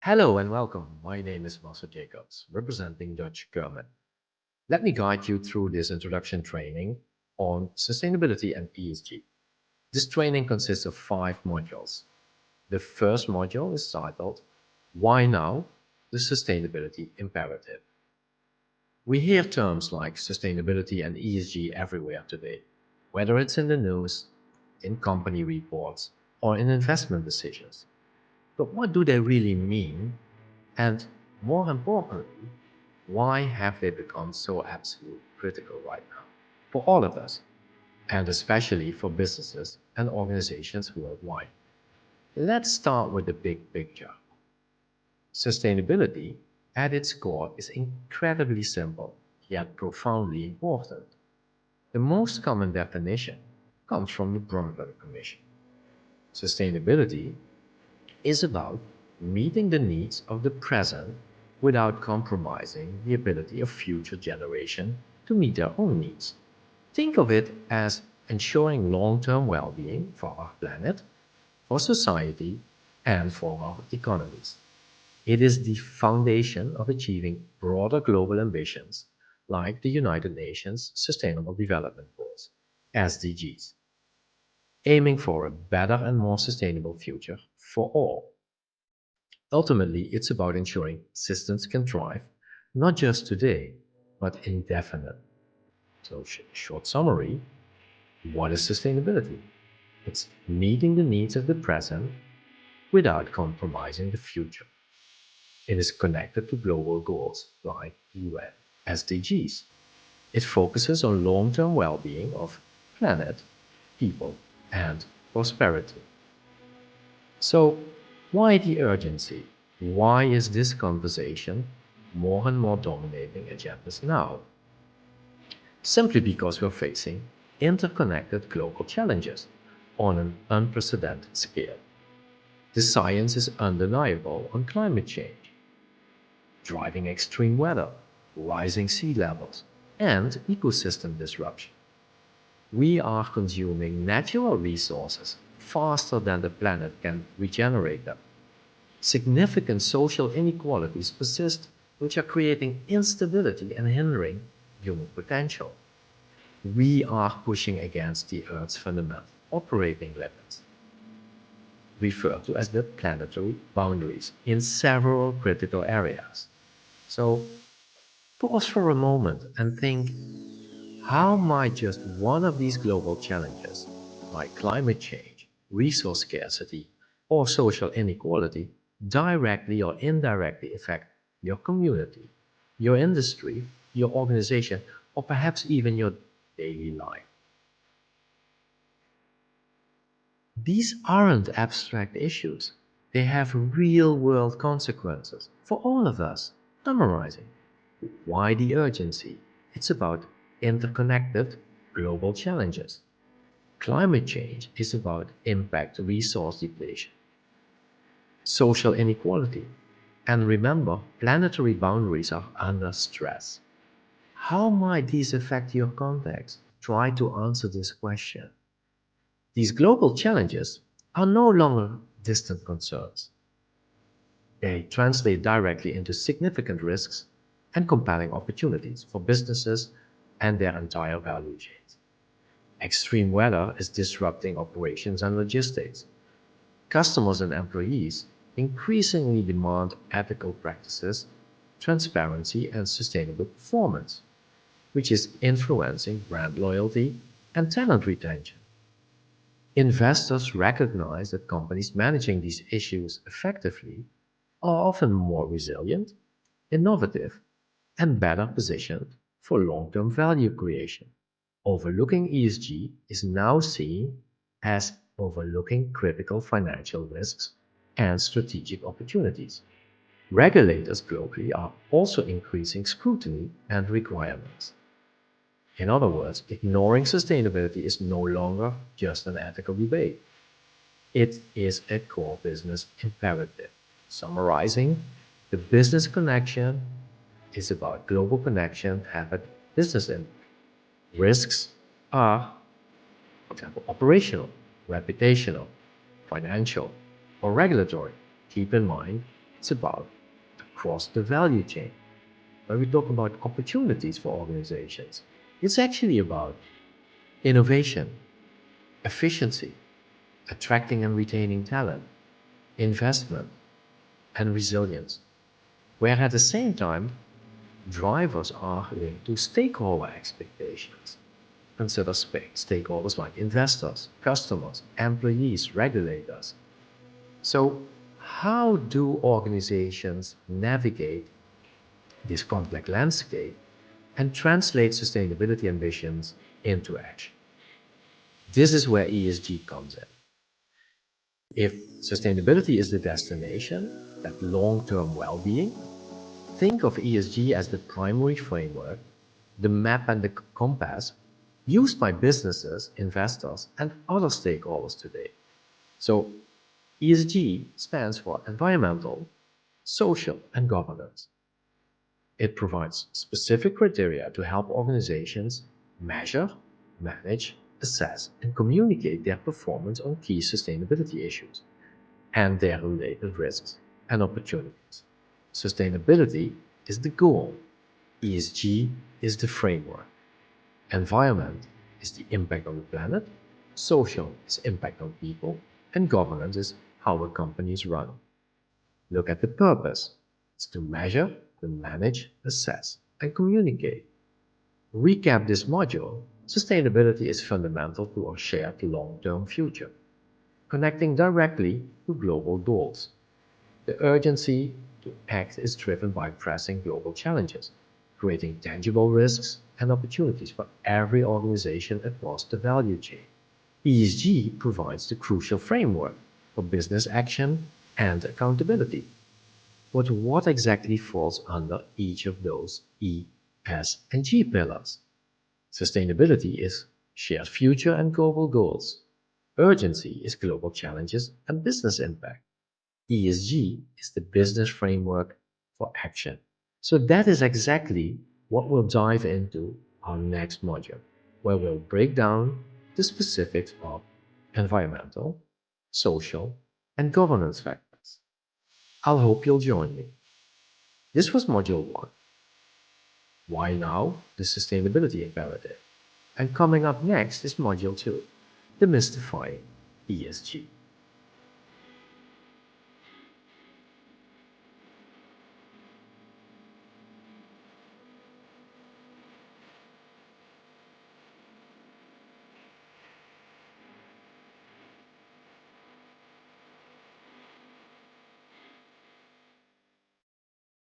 Hello and welcome. My name is Marcel Jacobs, representing Dutch Government. Let me guide you through this introduction training on sustainability and ESG. This training consists of 5 modules. The first module is titled Why Now? The Sustainability Imperative. We hear terms like sustainability and ESG everywhere today, whether it's in the news, in company reports, or in investment decisions. But what do they really mean? And more importantly, why have they become so absolute critical right now for all of us, and especially for businesses and organizations worldwide? Let's start with the big picture. Sustainability, at its core, is incredibly simple, yet profoundly important. The most common definition comes from the Brundtland Commission. Sustainability is about meeting the needs of the present without compromising the ability of future generations to meet their own needs. Think of it as ensuring long-term well-being for our planet, for society, and for our economies. It is the foundation of achieving broader global ambitions like the United Nations Sustainable Development Goals, SDGs, aiming for a better and more sustainable future for all. Ultimately, it's about ensuring systems can thrive, not just today, but indefinite. So, short summary, what is sustainability? It's meeting the needs of the present without compromising the future. It is connected to global goals like UN SDGs. It focuses on long-term well-being of planet, people, and prosperity. So, why the urgency? Why is this conversation more and more dominating agendas now? Simply because we're facing interconnected global challenges on an unprecedented scale. The science is undeniable on climate change, driving extreme weather, rising sea levels, and ecosystem disruption. We are consuming natural resources faster than the planet can regenerate them. Significant social inequalities persist, which are creating instability and hindering human potential. We are pushing against the Earth's fundamental operating limits, referred to as the planetary boundaries, in several critical areas. So, pause for a moment and think, how might just one of these global challenges, like climate change, resource scarcity, or social inequality, directly or indirectly affect your community, your industry, your organization, or perhaps even your daily life? These aren't abstract issues. They have real world consequences for all of us. Summarizing, why the urgency? It's about interconnected global challenges. Climate change is about impact resource depletion, social inequality, and remember, planetary boundaries are under stress. How might these affect your context? Try to answer this question. These global challenges are no longer distant concerns. They translate directly into significant risks and compelling opportunities for businesses and their entire value chains. Extreme weather is disrupting operations and logistics. Customers and employees increasingly demand ethical practices, transparency, and sustainable performance, which is influencing brand loyalty and talent retention. Investors recognize that companies managing these issues effectively are often more resilient, innovative, and better positioned for long-term value creation. Overlooking ESG is now seen as overlooking critical financial risks and strategic opportunities. Regulators globally are also increasing scrutiny and requirements. In other words, ignoring sustainability is no longer just an ethical debate. It is a core business imperative. Summarizing, the business connection is about global connection habit business impact. Risks are, for example, operational, reputational, financial, or regulatory. Keep in mind, It's about across the value chain. When we talk about opportunities for organizations, it's actually about innovation, efficiency, attracting and retaining talent, investment, and resilience, where at the same time, drivers are linked to stakeholder expectations. Consider stakeholders like investors, customers, employees, regulators. So, how do organizations navigate this complex landscape and translate sustainability ambitions into action? This is where ESG comes in. If sustainability is the destination, that long term well being, think of ESG as the primary framework, the map and the compass used by businesses, investors, and other stakeholders today. So, ESG stands for environmental, social, and governance. It provides specific criteria to help organizations measure, manage, assess, and communicate their performance on key sustainability issues and their related risks and opportunities. Sustainability is the goal, ESG is the framework. Environment is the impact on the planet, social is impact on people, and governance is how a company is run. Look at the purpose. It's to measure, to manage, assess, and communicate. Recap this module. Sustainability is fundamental to our shared long-term future, connecting directly to global goals. The urgency to act is driven by pressing global challenges, creating tangible risks and opportunities for every organization across the value chain. ESG provides the crucial framework for business action and accountability. But what exactly falls under each of those E, S, and G pillars? Sustainability is shared future and global goals. Urgency is global challenges and business impact. ESG is the business framework for action. So that is exactly what we'll dive into our next module, where we'll break down the specifics of environmental, social, and governance factors. I'll hope you'll join me. This was Module 1. Why now? The Sustainability Imperative. And coming up next is Module 2, Demystifying ESG.